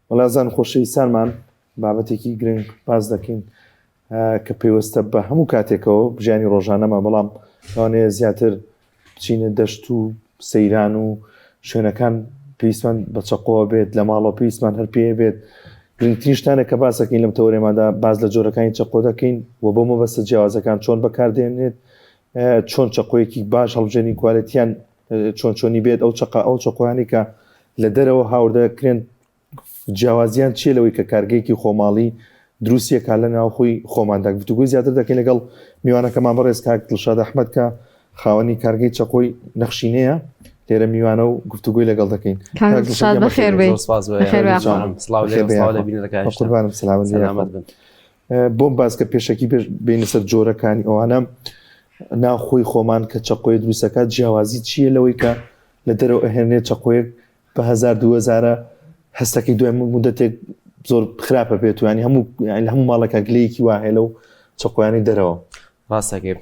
وەڵازان خۆشەویستانمان بابەتێکی گرنگ باز دەکەین کە پێوەستە بە هەموو کاتێکەوە ژیانی ڕۆژانەمە، بەڵام لەوانەیە زیاتر بچینە دەشت و سەیران و شوێنەکان پێویستمان بە چەقۆوە بێت، لە ماڵەوە پێویستمان هەر پێ بێت. گرنگترین شتانە کە باس دەکەین لەم تەورێمادا باز لە جۆرەکانی چەقۆ دەکەین و بۆ مەبەستە جیاوازەکان چۆن بەکاردێنێت، چۆن چەقۆیەکی باش هەڵبژێنی کوالەتیان چۆنی بێت، ئەو چەقۆیانی کە لە دەرەوە هاوردەکرێن جیاوازیان چیە لەوەی کە کارگەیەکی خۆماڵی دروستیەکە لە ناوخۆی خۆماندا. گفتوگوی زیاتر دەکەین لەگەڵ میوانەکەمان بەڕێز کاک دڵشاد ئەحمەد کە خاوەنی کارگەی چەقۆی نەخشینەیە لێرە میوانە و گفتوگوی لەگەڵ دەکەین. بۆم باز کە پێشەکی بینە سەر جۆرەکانی ئەوانە ناوخۆی خۆمان کە چەقۆی دروستەکە جیاوازی چییە لەوەی کە لە دەرەوە ئەهێنێت چەقۆیەک بە 2000 هەستەکەی دوای مودەتێک زۆر خراپە بێت و ینی هەموو ماڵەکە گلەیەکی وا هەیە لەو چەقۆیانی دەرەوە. ڕاستەکەی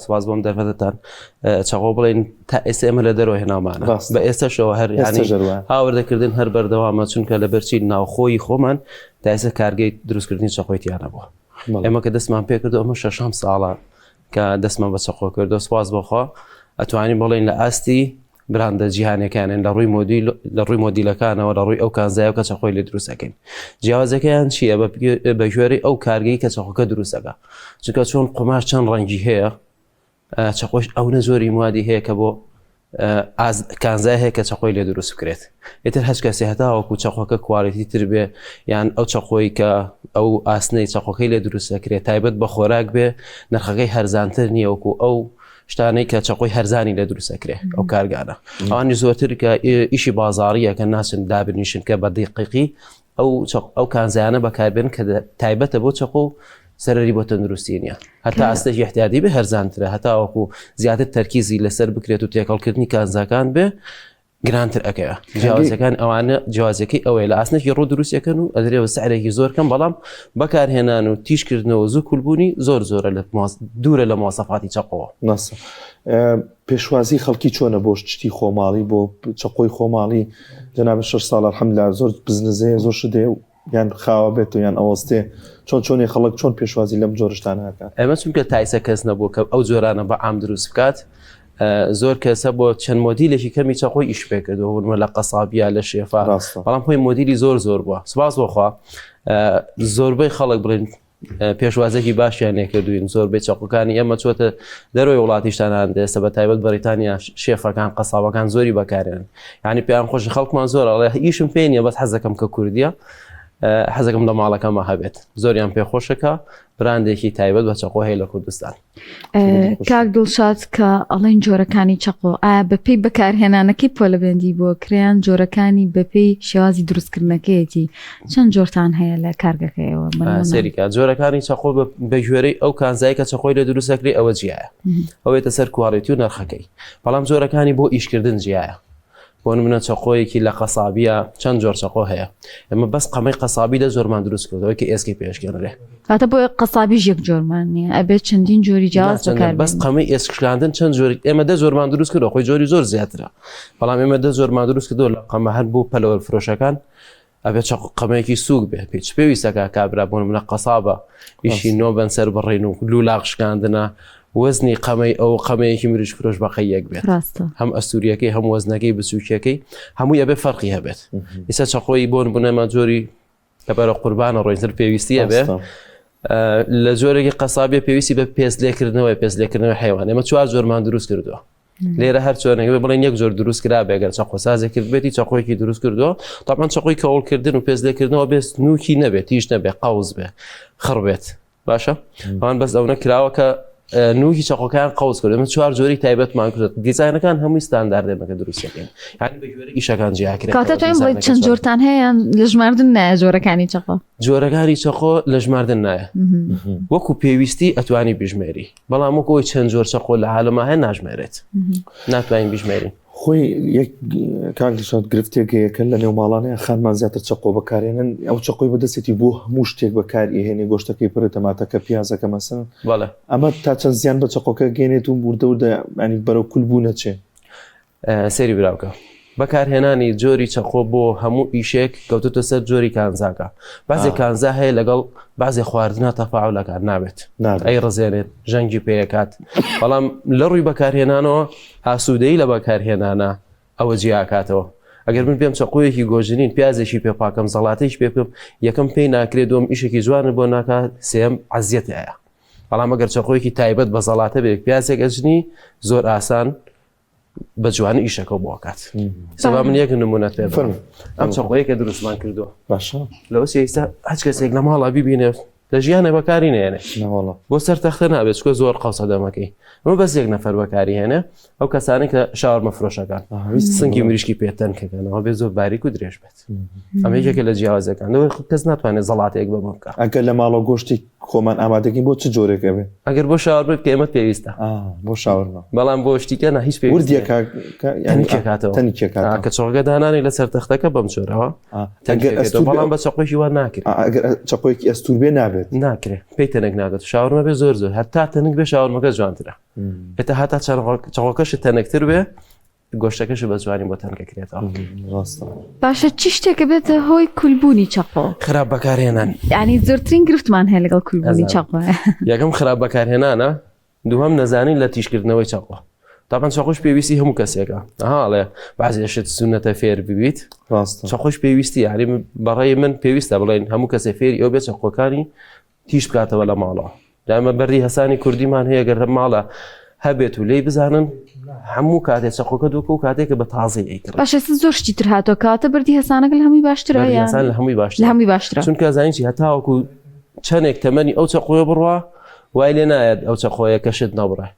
سواز بۆم دەرفەتتان چەقۆ بڵێن تا ئێستا ئێمە لە دەرەوە هێناومانە بە ئێستاشەوە هەر هاوردەکردن هەر بەردەوامە چونکە لە بەرچی ناوخۆی خۆمان تا ئێستا کارگەی دروستکردنی چەقۆیتیانە بووە. ئێمە کە دەستمان پێ کردو ئەمە 6 ساڵە کە دەستمان بە چەقۆ کردو. سواز بۆخوا ئەتوانین بڵێن لە ئاستی براندە جیهانەکانن لە ڕووی مۆدیلەکانەوە لە ڕووی ئەو کانزایە کە چەقۆی لێ دروستەکەین. جیاوازەکەیان چییە بە ژێری ئەو کارگەی کە چەقۆکە دروستەکە، چونکە چۆن قماش چەند ڕەنگی هەیە چەقۆش ئەو نەزۆری موادی هەیە کە بۆ کانزای هەیە کە چەقۆی لێ دروست بکرێت. ئێتر هەچ کەسێ هەتاوەکو چەقۆکە کوالیتی تر بێ یان ئەو چەقۆی کە ئەو ئاسنەی چەقۆکەی لێ دروست دەکرێت تایبەت بە خۆراک بێ نرخەکەی هەرزانتر نییە وەکو ئەو شتانەی کە چەقۆی هەرزانی لە دروستەکرێت. ئەو کارگانە ئەوانی زۆرتر کە ئیشی بازاڕیە کە ناچن دابنیشن کە بە دقیقی ئەو کانزایانە بەکاربێن کە تایبەتە بۆ چەقۆ سەرری بۆ تەندروستی نیە. هەتا ئاستێکی احتیاطی بێ هەرزانترە، هەتا وەکو زیاتر تەرکیزی لەسەر بکرێت و تێکەڵکردنی کانزاکان بێ گرانتر ئەەکەوە. جیاوازەکان ئەوانە جیاوازەکەی ئەوەی لە ئاسنێکی ڕوو دروستەکەن و ئەدرێەوە سعرێکی زۆر کەم، بەڵام بەکارهێنان و تیشکردنەوە زوو کولبوونی زۆر زۆرە دوورە لە مواصفاتی چەقۆوە. ناسە پێشوازی خەڵکی چۆنە بۆ شتی خۆماڵی بۆ چەقۆی خۆماڵی جەناب 6 ساڵ الحەمدوللا زۆر بزنسەیە زۆر شدێ و یان خاوە بێت و یان ئەوەستێ چۆنی خەڵک چۆن پێشوازی لەم جۆرشتانە هەکات. ئەمە چونکە تایسە کەس نەبوو کە ئەو جۆرانە بە عام دروست بکات، زۆر کەسە بۆ چەند مۆدیلێکی کەمی چەقۆی ئیش پێکردەوە ومە لە قەسابیە لە شێفا، بەڵام خۆی مۆدیلی زۆر بووە. سوپاس بۆخوا زۆربەی خەڵک بڵێن پێشوازێکی باشیان نێکردوین. زۆربەی چەقۆکانی ئێمە چۆتە دەرەوەی وڵاتیشتانان دێستە بە تایبەت بەریتانیا شێفەکان قەسابەکان زۆری بەکارێن. یعنی پێیان خۆش خەڵکمان زۆر ئەڵێ ئیشم پێ نییە بەس حەزەکەم کە کوردیە حەزەکەم لە ماڵەکەمە هەبێت. زۆریان پێخۆشەکە براندێکی تایبەت بە چەقۆ هەیە لە کوردستان. کاک دڵشاد کە ئەڵێن جۆرەکانی چەقۆ ئایا بەپێی بەکارهێنانەکەی پۆلەبێندی بۆ کریان جۆرەکانی بەپێی شێوازی دروستکردنەکەیەتی چەند جۆرتان هەیە لە کارگەکەیەوە؟ سەریکە جۆرەکانی چەقۆ بە ژێرەی ئەو کانزایی کە چەقۆی لە دروستەکری ئەوە جیایە، ئەوێتە سەر کواڵیتی و نرخەکەی. بەڵام جۆرەکانی بۆ ئیشکردن جیایە. بۆ نمونە چەقۆیەکی لە قەسابیە چەند جۆر چەقۆ هەیە. ئێمە بەس قەمەی قەسابی لە زۆرمان دروست کردەوەی کە ئێسکی پێشکێنرێ. هاتە بۆ قەسابیش یەک جۆرمان نییە، ئەبێت چەندین جۆری جیاواز بەکار بەس قەمەی ئێسکشلاندن چەند جۆری. ئێمە دە جۆرمان دروست کردەوە، خۆی جۆری زۆر زیاترە، بەڵام ئێمە دە جۆرمان دروست کردەوە لە قەمە هەر بۆ پەلەوە فرۆشەکان ئەبێت قەمەیەکی سووک بێ پێچ پێویستەکە کابرا بۆ نمونە قەسابە ئیشی نۆبەن سەر بڕێن و لولاغ شکاندنە وەزنی قەمەی ئەو قەمەیەکی مریش فرۆش بەقەی یەک بێت. هەم ئەستوریەکەی هەم وەزنەکەی بچووکیەکەی هەمووی ئەبێ فەرقی هەبێت. ئێستا چەقۆی بۆ نمونەمە جۆری لەبەرە قوربانە ڕۆیتر پێویستیە بێ لە جۆرێکی قەسابیە پێویستی بە پێزلێکردنەوەی حیوان. ئێمە 4 جۆرمان دروست کردووە. لێرە هەر چۆنێک بڵێن یەک جۆر دروست کرا بێگەر چەقۆ سازێکی بێتی چەقۆیەکی دروست کردووە. تاپان چەقۆی کەوڵکردن و پێزلێکردنەوە بێت نوکی نەبێت، تیش نەبێ، قەوز بێ، خڕ بێت. باشە ئەوان بەس ئەوە کراوە کە نوکی چەقۆکان قەوز کرد. ئەمە 4 جۆری تایبەتمان کرد. دیزاینەکان هەمووی ستانداردێمەکە دروستەکەین، یعنی بە ژێرە ئیشەکان جیاکرێت. کاتە توانین بڵێیت چەند جۆرتان هەیە لە ژماردن نایە جۆرەکانی چەقۆ؟ جۆرەکانی چەقۆ لە ژماردن نایە، وەکو پێویستی ئەتوانی بژمێری، بەڵام وەکەوەی چەند جۆر چەقۆ لە حالەما هەیە ناژمێرێت، ناتوانین بژمێرین. خۆی یەک کاک دڵشاد گرفتێکەکە لە نێو ماڵانەیە خانمان زیاتر چەقۆ بەکارێنن. ئەو چەقۆی بەدەستێتی بۆ هەموو شتێک بەکارهێنێ، گۆشتەکەی پڕ تەماتەکە پیازەکە مەسەن. ئەمە تا چەند زیان بە چەقۆکە گەێنێت و بوردە ینی بەرەو کولبوونە چێ؟ سەیری براوکە بەکارهێنانی جۆری چەقۆ بۆ هەموو ئیشێک کەوتوتە سەر جۆری کانزاکە بازێ کانزا هەیە لەگەڵ بازێ خواردنە تەفاعولەکان نابێت ئەی ڕزێنێت ژەنگی پێکات بەڵام لە ڕووی بەکارهێنانەوە ئاسوودەی لە بەکارهێنانە ئەوە جیاکاتەوە ئەگەر من پێم چەقۆیەکی گۆژنین پیازێکی پێپاکەم زەڵاتەیش پێ بکەم یەکەم پێی ناکرێت دوم ئیشێکی جوانە بۆ ناکات سێم عەزیەتەیە بەڵام ئەگەر چەقۆیەکی تایبەت بە زەڵاتە بێت پیازێک ئەجنی زۆر ئاسان بە جوانی ئیشەکە بۆکات سەبا من یەک نمونەت پێ ئەم چەقۆیە کە دروستمان کردووە باشە لەوە ئێستا هەچ کەسێک لە ماڵا ببینێت لە ژیانە بەکاری نێنێ بۆ سەر تەختە نابێت چکە زۆر قەوسە دەمەکەی ئەمە بەس یەک نەفەر بەکاری هێنێ ئەو کەسانی کە شاوەرمە فرۆشەکان سنگی مریشکی پێتەنکەکەنەوە بێ زۆر باریک و درێژ بێت ئەمە یەکێکە لە جیاوازەکان کەس ناتوانێت زەڵاتێک بە بکە ئەگەر لە ماڵەوە گۆشتی خۆمان ئامادەکەین بۆ چ جۆرێکە بێ ئەگەر بۆ شاوەر بێت کە ئێمە پێویستە بۆ شاوەرمە بەڵام بۆ شتیکە نە هیچ پێویستێکاتەوە کە چۆڵگە دانانی لەسەر تەختەکە بەم جۆرەوە بەڵام بە چەقۆیشی وا ناکرێت چەقۆیەکی ئەستور بێ نابێت ناکرێت پێی تەنێک ناگات شاوەرمە بێ زۆر زۆر هەتا تەنک بێ شاوەرمەکە جوانترە ئێتا هەتا چەقۆکەشت تەنێکتر بێ گۆشتەکەش بە جوانی بۆ تەنکەکرێتەوە باشە چی شتێکە بێتە هۆی کولبوونی چەقۆ خراپ بەکارهێنان ینی زۆرترین گرفتمان هەیە لەگەڵ کولبوونی چەقۆ یەکەم خراپ بەکارهێنانە دووەم نەزانین لە تیشکردنەوەی چەقۆ تاپان چەقۆش پێویستی هەموو کەسێکە ئەڵێ بەعزێشت سونەتە فێر ببیت چەقۆش پێویستی یاری بەڕێی من پێویستە بڵێن هەموو کەسێ فێری ئەو بێت چەقۆکانی تیش بکاتەوە لە ماڵەوە دامە بەری هەسانی کوردیمان هەیە گەر ماڵە هەبێت و لی بزانن هەموو کاتێک چەقۆکە دووکە و کاتێکە بە تازەی ئەیکڕ باشێست زۆر شتی تر هاتۆ کاتە بەردی هەسانەکە لە هەمووی باشترە لە هەمووی باشترە چونکە زانیی هەتاوەکو چەندێک تەمەنی ئەو چەقۆیە بڕوا وای لێ نایەت ئەو چەقۆیە کەشت نەبڕێ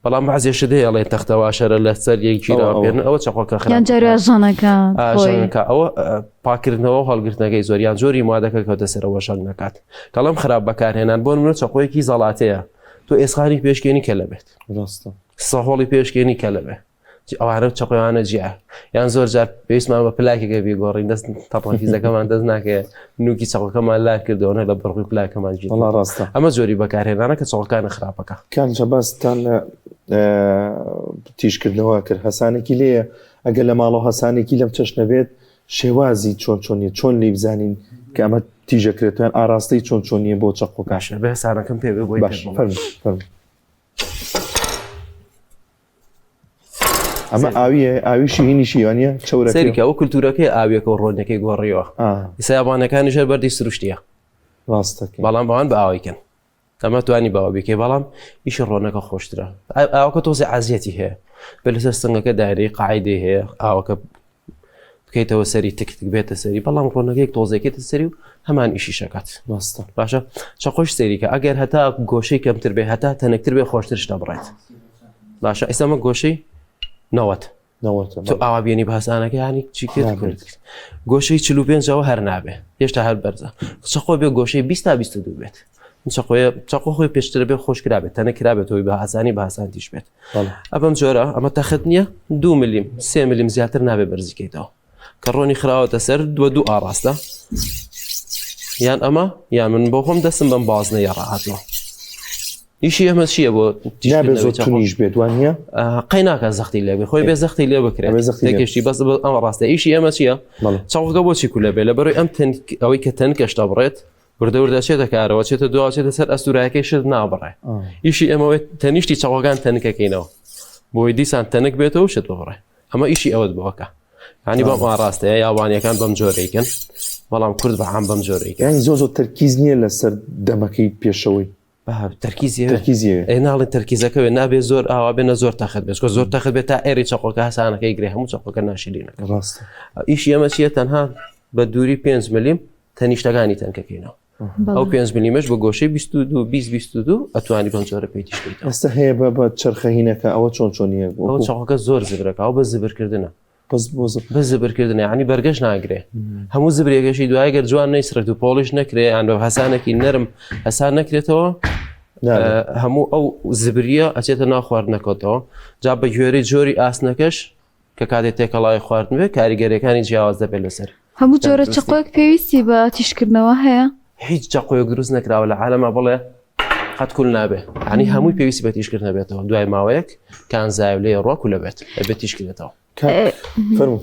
بەڵام بەعزێشت هەیە ئەڵێ تەختەوە شەرە لە سەر یەکیراپێن ئەوە چەقۆکە خراپ ئەوە پاکردنەوە هەڵگرتنەکەی زۆریان زۆری مادەکە کەوتە سەرەوە شەنگ نەکات کەڵام خراپ بەکارهێنان بۆ منە چەقۆیەکی زەڵاتەیە تۆ ئێسخانی پێشکێنی کە لەبێت سەهۆڵی پێشکێنی کە لەبێ ئەوانە چەقۆیانە جیە یان زۆر جار پێویستمان بە پلاکێکە بیگۆڕین دەست تەپڵەفیزەکەمان دەست ناکە نوکی چەقۆکەمان لا کردەوەە لە بڕووی پلاکەمان جی ڕاستە ئەمە زۆری بەکارهێنانە کە چەقۆکانە خراپەکە کانجە باستان تیشکردنەوە کرد هەسانێکی لێیە ئەگەر لە ماڵەوە هەسانێکی لەم چەشنە بێت شێوازی چۆنیە چۆن لی بزانین کە ئەمە تیژەکرێتوان ئاراستەی چۆنیە بۆ چەقۆکاشە بە هەسانەکەم پێ بۆی ئەمە ئاویشی هینیشی وانە چەورەکەی ئەو کولتورەکەی ئاویەکە و ڕۆنەکەی گۆڕیەوە ئیسایابانەکانی ژەر بەردی سروشتیە ڕاستەکە بەڵام بەوان بە ئاویکەن ئەمە توانی باوە بکەی بەڵام ئیشی ڕۆنەکە خۆشترە ئاوکە تۆزی عەزیەتی هەیە بە لەسەر سنگەکە دایرەی قاعدەی هەیە ئاوەکە بکەیتەوە سەری تکتک بێتە سەری بەڵام ڕۆنەکەیەک تۆزێکێتە سەری و هەمان ئیشی شەکات باشە چەقۆش سەریکە ئەگەر هەتا گۆشەی کەمتر بێ هەتا تەنەکتر بێ خۆشتر شتە بڕێت باشە ئێستامە گۆشەی نەوەت تو ئاوا بێنی بەهسانەکە ینی چی کرد گۆشەی 45ەوە هەر نابێ هێشتا هەر بەرزە چەقۆ بێ گۆشەی 22 بێت چەقۆ خۆی پێشترە بێ خۆش کرابێت تەنە کرابێتەوەی بە هەسانی بە هەسانتیش بێت ئەبەم جۆرە ئەمە تەخت نییە 2 ملیم 3 ملیم زیاتر نابێ بەرزیکەیتەوە کە ڕۆنی خراوەتە سەر دوو ئاراستە یان ئەمە یان من بۆ خۆم دەستم بەم بازنەیە ڕاهاتەوە ئیشی ئەمە چییە بۆ تونیش بێت وانە قەی ناکە زەختی لێبێ خۆی بێ زەختی لێ بکرێتێکشتی بەس ئەمە ڕاستە ئیشی ئەمە چییە چاوەکە بۆچی کولە بێ لە بەرەوەی ئەم ئەوەی کە تەن کەشتا بڕێت وردەوردەچێتە کارەوە چێتە دواچێتە سەر ئەستورایەکەی شت نابڕێ ئیشی ئەمەوەی تەنیشتی چاوەکان تەنکەکەینەوە بۆی دیسان تەنک بێتەوە شت بڕێ ئەمە ئیشی ئەوەت بۆکە ینی بەم ڕاستەیە یاوانیەکان بەم جۆرەیکن بەڵام کورد بەعام بەم جۆرەیکە زۆ تەرکیز نییە لەسەر دەمەکەی پێشەوەی تەرکیزی ناڵی تەرکیزەکەوێ نابێ زۆر ئاوا بێنە زۆر تەخت بێت زۆر تەخت بێت تا ئێری چەقۆکە هەسانەکەی گرێ هەموو چەقۆکە ناشرینەکە ڕاستە ئیشی ئەمە چیە تەنها بە دووری 5 ملیم تەنیشتەکانی تەنکەکەینەوە ئەو 5 میلیمەش بە گۆشەی 22 ئەتوانی بەم جۆرە پێی تیشکیت ئەستا هەیە بە چرخەهینەکە ئەوە چۆنیە ئەو چەقۆکە زۆر زبرەکە ئەو بە زبرکردنە بە زبرکردن ینی بەرگەش ناگرێ هەموو زبرێگەشی دوای گەر جوان نەیسرێت و پۆڵیش نەکرێ یان بە هەسانێکی نەرم هەسان نەکرێتەوە هەموو ئەو زبریە ئەچێتە ناو خواردنەکەتەوە جا بە گوێرەی جۆری ئاسنەکەش کە کاتێک تێکەڵای خواردن بێ کاریگەریەکانی جیاواز دەبێت لەسەر هەموو جۆرە چەقۆیەک پێویستی بە تیشکردنەوە هەیە هیچ چەقۆیەک دروست نەکراوە لە عالەما بڵێ قەت کول نابێ ینی هەمووی پێویستی بە تیشکردن بێتەوە دوای ماوەیەک کانزای لێ ڕۆک و لەبێت بێت تیشکرێتەوە فەرموو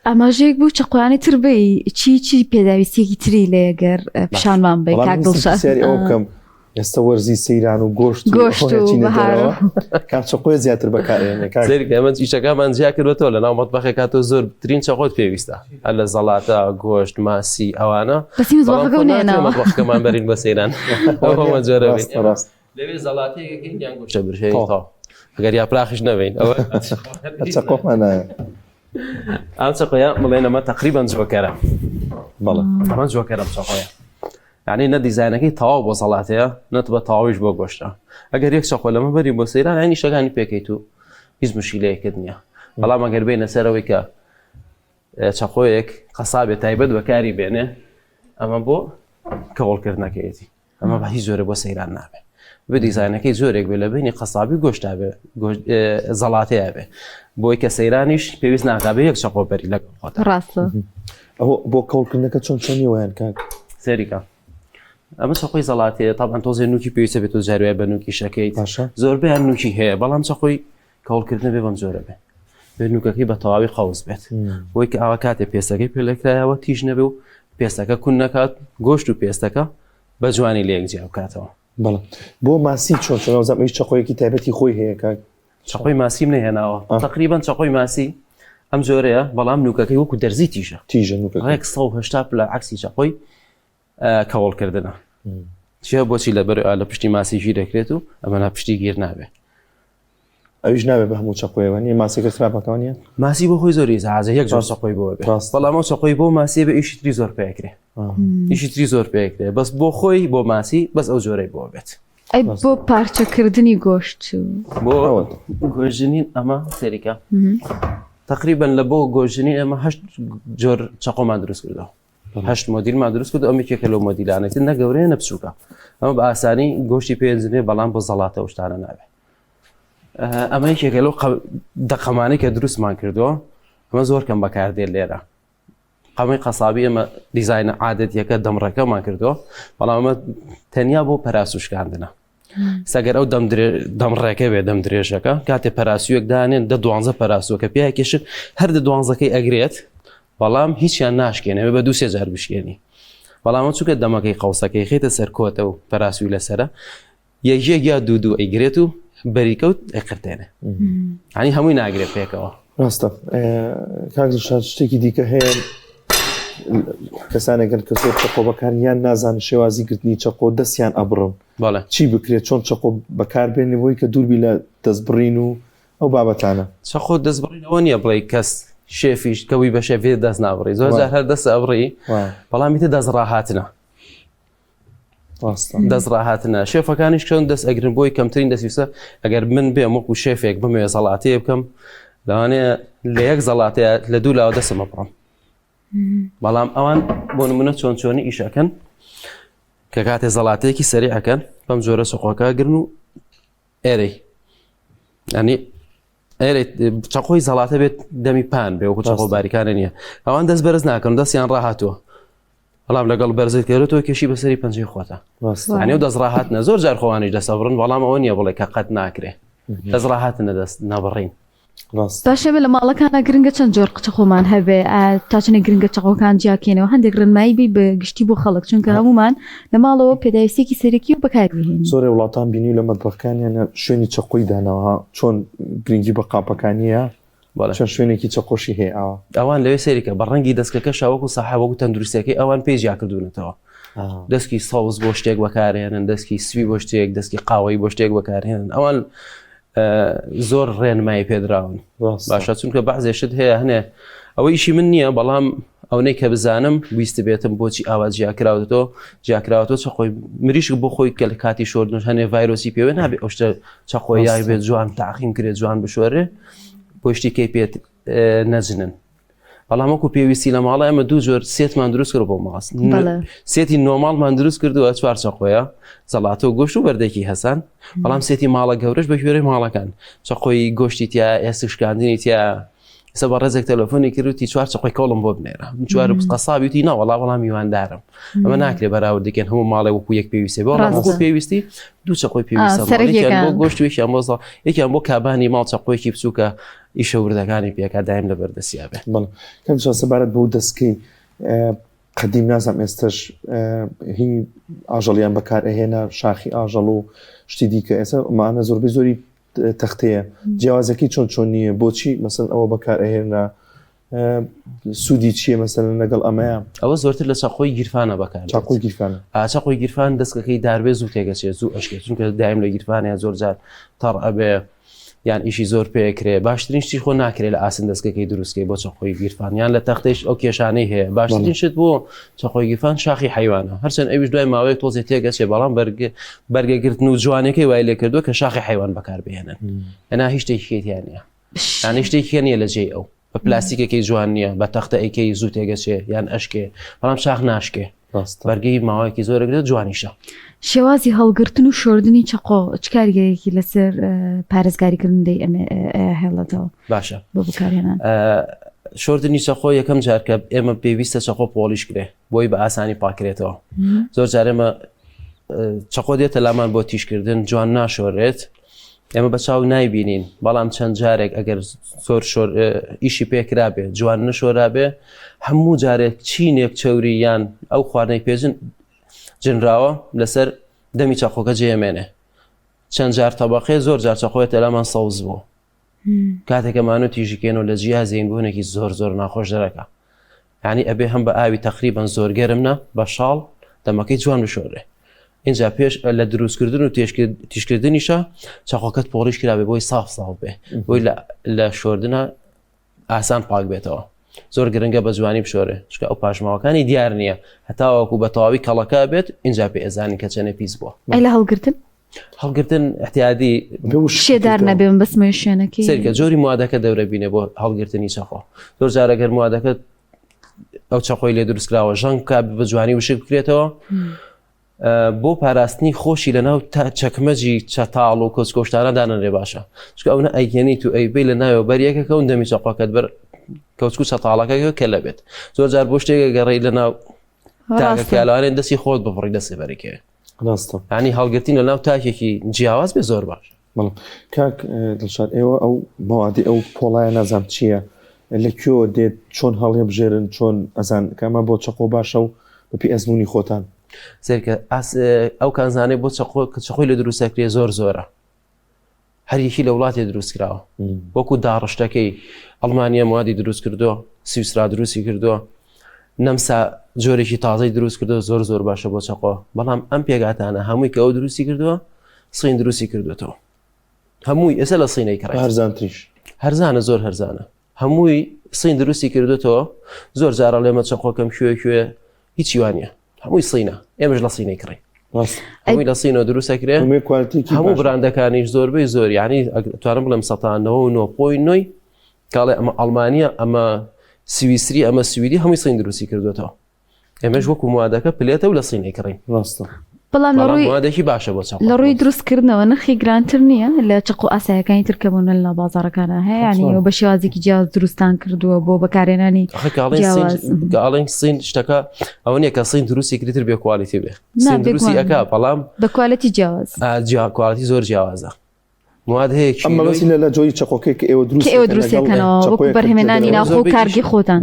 ئاماژەیەک بوو چقوانی تر بی چی پێداویستێکی تری لێگەر پیشانمان بێ کاک دڵشاد ئەو بکەم ئێستا وەرزی سەیران و گۆشت کام چقۆی زیاتر بەکارێنێ سێریکە ئەمە ئیشەکەمان جیا کردوەوە لە ناو مەتبەخێک کاتۆ زۆر ترین چەقۆت پێویستە هەر لە زەڵاتە گۆشت ماسی ئەوانە مەتبەخەکەمان بەرین بە سەیران ئەوە جۆرە لەوێ زەڵاتەیەکەکەین یان گۆشتە برژەیە ئەگەر یا پراخش نەبین ئەوە چقۆمانایە ئەم چقۆیە بڵێن ئەمە تەقریبەن جوۆکەرە بەڵێ ئەمە جوۆکەرەم چقۆیە یعنی نە دیزاینەکەی تەواو بۆ سەڵاتەیە نەت بە تەواویش بۆ گۆشتە ئەگەر یەک چقۆ لەمە بەری بۆ سەیران هەنی شەکانی پێکەیت و هیچ مشکلەیەکت نییە بەڵام ئەگەر بینە سەرەوەی کە چەقۆیەک قەسابێت تایبەت بەکاری بێنێ ئەمە بۆ کەوڵکردنەکەیەتی ئەمە بە هیچ زۆرە بۆ سەیران نابێت بە دیزاینەکەی زۆرێک بێ لە بینی قەسابی گۆشتا بێ زەڵاتەیە بێ بۆی کە سەیرانیش پێویست ناکابێ یەک چەقۆ بەری لەگەڵ ڕاستە ئەوە بۆ کەوڵکردنەکە چۆن چۆنیوەیان کاک سەریکە ئەمە چەقۆی زەڵاتەیە تاڵان تۆزێ نوکی پێویستە بێت و جاروای بە نوکی شەکەیت زۆربیان نوکی هەیە بەڵام چەقۆی کەوڵکردنە بێ بەم زۆرە بێ بێ نوکەکەی بە تەواوی قەوز بێت بۆی کە ئاوا کاتێ پێستەکەی پێلەکرایەوە تیژ نەبێ و پێستەکە کون نەکات گۆشت و پێستەکە بە جوانی لە یەکجیا بکاتەوە بەڵێ بۆ ماسی چۆن وەزەم هیچ چەقۆیەکی تایبەتی خۆی هەیە کاک چەقۆی ماسیم نەهێناوە تقریبان چەقۆی ماسی ئەم جۆرەیە بەڵام نوکەکەی وەکو دەرزی تیژە نوکەکە 180 پلە عکسی چەقۆی کەوڵکردنە چیە بۆچی لە پشتی ماسی ژیر دەکرێت و ئەمە پشتی گیر نابێ ئەویش نابێت بە هەموو چەقۆیەوە نیە ماسێکە خراپەکانیە ماسی بۆ خۆی زۆری زازە یەک جۆر چەقۆی بۆ بێ بەڵام ئەو چەقۆی بۆ ماسی بە ئیشی تری زۆر پێکرێ ئیشی تری زۆر پێکرێ بەس بۆ خۆی بۆ ماسی بەس ئەو جۆرەی بۆ بێت ئەی بۆ پارچەکردنی گۆشت بۆ گۆژنین ئەمە سەریکە تقریبان لە بۆ گۆژنی ئەمە 8 جۆر چەقۆمان دروست کردەوە 8 مۆدیلمان دروست کرد ئەمە یەکێکە لەو مۆدیلانێت نە گەورەیە نە بچووکە ئەمە بە ئاسانی گۆشتی پێنجێ بەڵام بۆ زەڵاتە و شتانە نابێت ئەمە یەکێکە لەو دەقەمانەی کە دروستمان کردووە ئەمە زۆر کەم بەکاردێت لێرە قەمەی قەسابی ئەمە دیزاینە عادەتیەکە دەمڕەکەمان کردووە بەڵام ئەمە تەنیا بۆ پەراسوشکاندنە سەگەر ئەو دەمڕێکە بێ دەم درێژەکە کاتێ پەراسوویەک دانێن 12 پەراسووەکە پیاکێشت هەر 12ەکەی ئەگرێت بەڵام هیچیان ناشکێنێ بە 2-3 جار بشکێنی بەڵام چونکە دەمەکەی قەوسەکەی خێتە سەر کۆتە و پەراسووی لەسرە یەکێک یا دوو ئەیگرێت و بەریکەوت ئەقرتێنێ ینی هەمووی ناگرێت پێکەوە ڕاستە کاک دڵشاد شتێکی دیکە هەیە کەسانێکن کە زۆر چەقۆ بەکاریان نازان شێوازی گرتنی چەقۆ دەستیان ئەبڕن چی بکرێت چۆن چەقۆ بەکاربێنێ بۆی کە دووربی لە دەستبڕین و ئەو بابەتانە چەقۆ دەستبڕینەوە نییە بڵێ کەس شێفیش کەوی بە شێفێ دەست نابڕی زۆر جار هەر دەست ئەبڕی بەڵامیتە دەستڕاهاتنە دەستڕاهاتنە شێفەکانیش چۆن دەست ئەگرن بۆی کەمترین دەسویسە ئەگەر من بێم وەکو شێفێک بمێ زەڵاتەیە بکەم لەوانەیە لە یەک زەڵاتەیە لە دوو لاوە دەستمە بڕم بەڵام ئەوان بۆ نمونە چۆنی ئیشەکەن کە کاتێ زەڵاتەیەکی سەریعەکەن بەم جۆرە سوقۆکە گرن و ئێرەی ینی ئێرە چەقۆی زەڵاتە بێت دەمی پان بێ وەکو چەقۆ باریکانە نییە ئەوان دەست بەرز ناکەن دەستیان ڕاهاتووە بەڵام لەگەڵ بەرزت کردێتەوە کێشی بەسەری پەنجەی خۆتە ینی و دەستڕاهاتنە زۆر جار خۆوانیش دەسەبڕن بەڵام ئەوە نییە بڵێ کە قەت ناکرێ دەستڕاهاتنە دەست نابڕین باشە بێ لە ماڵەکانە گرنگە چەند جۆر چەقۆمان هەبێ تاچنە گرنگە چەقۆکان جیاکێنەوە هەندێک ڕنمایی بی بە گشتی بۆ خەڵک چونکە هەمومان لە ماڵەوە پێداویستێکی سەرەکی و بەکاربهێنین زۆر وڵاتان بینی لە مەتبەخەکانیانە شوێنی چەقۆی دانەوە چۆن گرنگی بە قاپەکانیە چەند شوێنێکی چەقۆشی هەیە ئەوان لەوێ سەریکە بە ڕەنگی دەستکەکە شاوەکو سەحابەکو تەندروستەکەی ئەوان پێی جیا کردوونەتەوە دەستکی سەوز بۆ شتێک بەکارهێنن دەستکی سوی بۆ شتێک دەستکی قاوەی بۆ شتێک بەکارهێنن ئەوان زۆر ڕێنمایی پێدراون باشە چونکە بەعزێشت هەیە هەنێ ئەوە ئیشی من نییە بەڵام ئەوەی کە بزانم ویستە بێتم بۆچی ئاوا جیاکراوەتەوە جیاکراوەتەوە چەقۆی مریشک بۆ خۆی کە لە کاتی شۆردن هەنێ ڤایرۆسی پێوە نابێت ئەو شتە چەقۆی یای بێت جوان تاقیم کرێت جوان بشۆرێ پۆشتی کەی پێت نەجنن بەڵام وەکو پێویستی لە ماڵە ئەمە دوو جۆر سێتمان دروست کرد بۆ ماڵ سێتی نۆماڵمان دروست کردووە 4 چەقۆیە زەڵاتە و گۆشت و بەردێکی هەسان بەڵام سێتی ماڵە گەورەش بە کوێرەی ماڵەکان چەقۆی گۆشتی تیا ئێستشکاندنی تیا سبا ڕێزێک تەلەفۆنی کردوتی 4 چقۆی کۆڵم بۆ بنێرە چوار قەسابیوتی نا وەڵا وەڵام میواندارم ئەمە ناکرێ بەراورد دەکەن هەموو ماڵێ وەکو یەک پێویستێ بۆ پێویستی 2 چقۆی پێویستە بۆ گۆشت یەکیان بۆ یەکیان بۆ کابانی ماڵ چقۆیەکی بچووکە ئیشە وردەکانی پێکا دایم لە بەردەستیا بێ کەم سەبارەت بۆ دەستکەی قدیم نازم ئێستش هی ئاژەڵیان بەکار ئەهێنا شاخی ئاژەڵ و شتی دیکە ئێستا مانە زۆربەی زۆری تەختەیە جیاوازەکەی چۆن نییە بۆچی مەسەن ئەوە بەکار ئەهێنا سوودی چییە مەسەن لەگەڵ ئەمەیە ئەوە زۆرتر لە چاقۆی گیرفانە بەکار چاقۆی گیرفان دەستەکەی داربێ زوو تێگەچێت زوو ئەشکێت چونکە دایم لە گیرفانەیە زۆر جار تەڕ ئەبێ یان ئیشی زۆر پێکرێ باشترین شتی خۆ ناکرێت لە ئاسن دەستگەکەی دروستکەی بۆ چاقۆی گیرفان یان لە تەختەیش ئەو کێشانەی هەیە باشترین شت بۆ چاقۆی گیرفان شاخی حیوانە هەرچەند ئەویش دوای ماوەیەک تۆزێ تێگەچێ بەڵام بەرگەگرتن و جوانەکەی وای لێ کردووە کە شاخی حیوان بەکار بهێنن ئەنا هیچ شتێکیان نییە یان شتێکی نییە لە جێی ئەو بە پلاستیکێکی جوان نییە بە تەختە ئەیکەی زوو تێگەچێ یان ئەشکێ بەڵام شاخ ناشکێ بەرگەی ماوەیەکی زۆرەگرێت جوانیشە شێوازی هەڵگرتن و شۆردنی چقۆ چ کاریگەرێکی لەسەر پارێزگاریکردنی ئەمە هێڵەتەوە باشە بۆ بکارهێنان شۆردنی چەخۆ یەکەم جار کە ئێمە پێویستە چەخۆ پۆلیش کرێ بۆی بە ئاسانی پاکرێتەوە زۆر جار ئێمە چەخۆ دێتە لامان بۆ تیشکردن جوان ناشۆرێت ئێمە بە چاو نایبینین بەڵام چەند جارێک ئەگەر زۆر ئیشی پێکرابێ جوان نشۆرابێ هەموو جارێک چینێک چەوری یان ئەو خواردنەی پێژن جنراوە لەسەر دەمی چاقۆکە جێمێنێ چەند جار تەبەقێ زۆر جار چاقۆیەتە لامان سەوز بوو کاتێکەمانە تیژیکێنەوە لە جیازین بوونێکی زۆر ناخۆش دەرەکە یعنی ئەبێ هەم بە ئاوی تقریبان زۆر گەرمنە بە شاڵ دەمەکەی جوان بشۆرێ اینجا پێش لە دروستکردن و تیشکردنیشە چاقۆکەت پۆلیش کرابێ بۆی ساف بێ بۆی لە شۆردنە ئاسان پاک بێتەوە زۆر گرنگە بە جوانی بشۆرێ چکە ئەو پاشماوەکانی دیار نییە هەتاوەکو بە تەواوی کەڵەکە بێت اینجا پێ ئێزانی کە چەنە پیس بووە ئەی لە هەڵگرتن احتیادی شێدار نەبێن بەسمە شوێنەکەی سەرکە جۆری موادەکە دەورە بینێ بۆ هەڵگرتنی چەخۆ زۆر جارەگەر موادەکە ئەو چەخۆی لێ دروستکراوە ژەنگ کا بە جوانی وشک بکرێتەوە بۆ پاراستنی خۆشی لەناو چەکمەجی چەتاڵ و کۆچکۆشتانە دانەرێ باشە چکە ئەوە ئەیگەنیت و ئەیبەی لە ناوێ بەریەکەکە و دەمی چەقۆکەت بەر کەوچکو چەتاڵەکەی کە لەبێت زۆر جار بۆ شتێکە گەڕی لە ناو تاکەکیالوانێن دەستی خۆت بەڕی دەسێ بەرەکێ ینی هەڵگرتین لە ناو تاکێکی جیاواز بێ زۆر باش کاک دڵشاد ئێوە ئەو مەوادی ئەو پۆڵایە نازام چییە لەکوێوە دێت چۆن هەڵێ بژێرن چۆن ئەزان کەمە بۆ چەقۆ باشە و بەپی ئەزمموی خۆتان سێرکە ئەو کانزانێ بۆ چەخۆی لە دروستەکرێ زۆرە هەریەکی لە وڵاتی دروستکراوە وەکو داڕشتەکەی ئەڵمانیا موادی دروست کردووە سویسرا دروستی کردووە نەمسا جۆرێکی تازای دروست کردو زۆر باشە بۆ چەقۆ بەڵام ئەم پێگاتانە هەمووی کە ئەو دروستی کردووە سین دروستی کردوێتەوە هەمووی ئێستا لە سینەی کڕ هەرزانتریش هەرزانە زۆر هەرزانە هەمووی سین دروستی کردوێتەوە زۆر جارە لێمە چەقۆکەم کوێ هیچی وانە هەمووی سینە ئێمەش لە سینەی کڕی هەمووی لە سینەوە دروستەکرێ هەموو براندەکانیش زۆربەی زۆر یعنی توانم بڵێم 9.9 کاڵێ ئەمە ئەڵمانیا ئەمە سویسری ئەمە سویدی هەمووی سین دروستی کردوێتەوە ئێمەش وەکو موادەکە پلێتە و لە سینەی کڕین بەڵام موادێکی باشە بۆ لە ڕووی دروستکردنەوە نرخی گرانتر نییە لە چەقۆ ئاسایەکانی ترکەبوون لە بازارەکانە هەیە ینی بە شێوازێکی جیاواز دروستان کردووە بۆ بەکارهێنانی گاڵێن سین شتەکە ئەوە نیە کە سین دروستی کردتر بێ کوالیتی بێ سین دروستی ئەکا بەڵام بە کوالیتی جیاواز کوالیتی زۆر جیاوازە مواد هەیە ئەمە بەسی لە جۆی چەقۆکەی کە ئێوە دروستەکەنەوە وەکو بەرهێمێنانی ناوخۆ کارگی خۆتان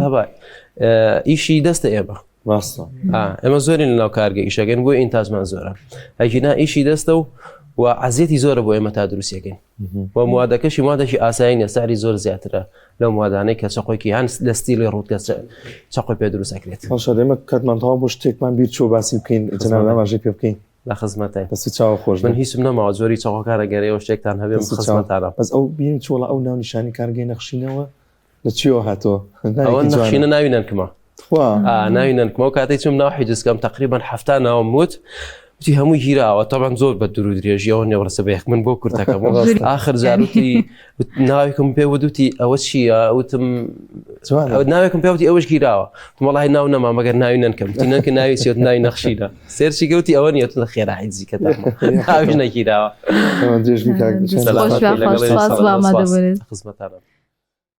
ئیشی دەستە ئێمە ئەمە زۆرین لەناو کارگە ئیشەکەن بۆی ئینتاجمان زۆرە ئەکینا ئیشی دەستە و عزیەتی زۆرە بۆ ئێمە تا دروستیەکەین بۆ موادەکەشی موادێکی ئاساییە ساری زۆر زیاترە لەو موادانەی کە چەقۆیکی هەن لە ستیلی ڕوودکە چەقۆی پێ دروستەکرێت ئێمە کاتمانتەوا بۆ شتێکمان بیر چۆ باسی بکەین جەنابەماژەی پێ بکەین لە خزمەتای بەسی چاوە خۆش من هیچم نەماوە زۆری چاقۆکارە گەرەوە شتێکتان هەبێ خزمەتانە بەس ئەو بین چۆڵە ئەو ناو نیشانی کارگەی نەخشینەوە لە چیەوە هاتۆ ئەوە نەخشینە ناوینەن کما ناوینەن کمەوە کاتێک چم ناو حیجزکەم تقریبا هەفتا ناوم وت وتی هەمووی هیراوە تاوان زۆر بە دوور درێژیەوە نێوەڕسە بەیەک من بۆ کورتەکەم آخر جاروتی ناوێکم پێ ودوتی ئەوە چییە وتم ناوێکم پێوتی ئەوەش گیراوە وڵای ناو نەما مەگەر ناوی نەنکەم تینەکە ناوی سێت ناوی نەخشینە سێرچی گەوتی ئەوە نیە تو خێرا حیجزیکە ناویش نەگیراوە خۆش بە خۆش سپاس بۆ ئامادەبوونت خزمەتانە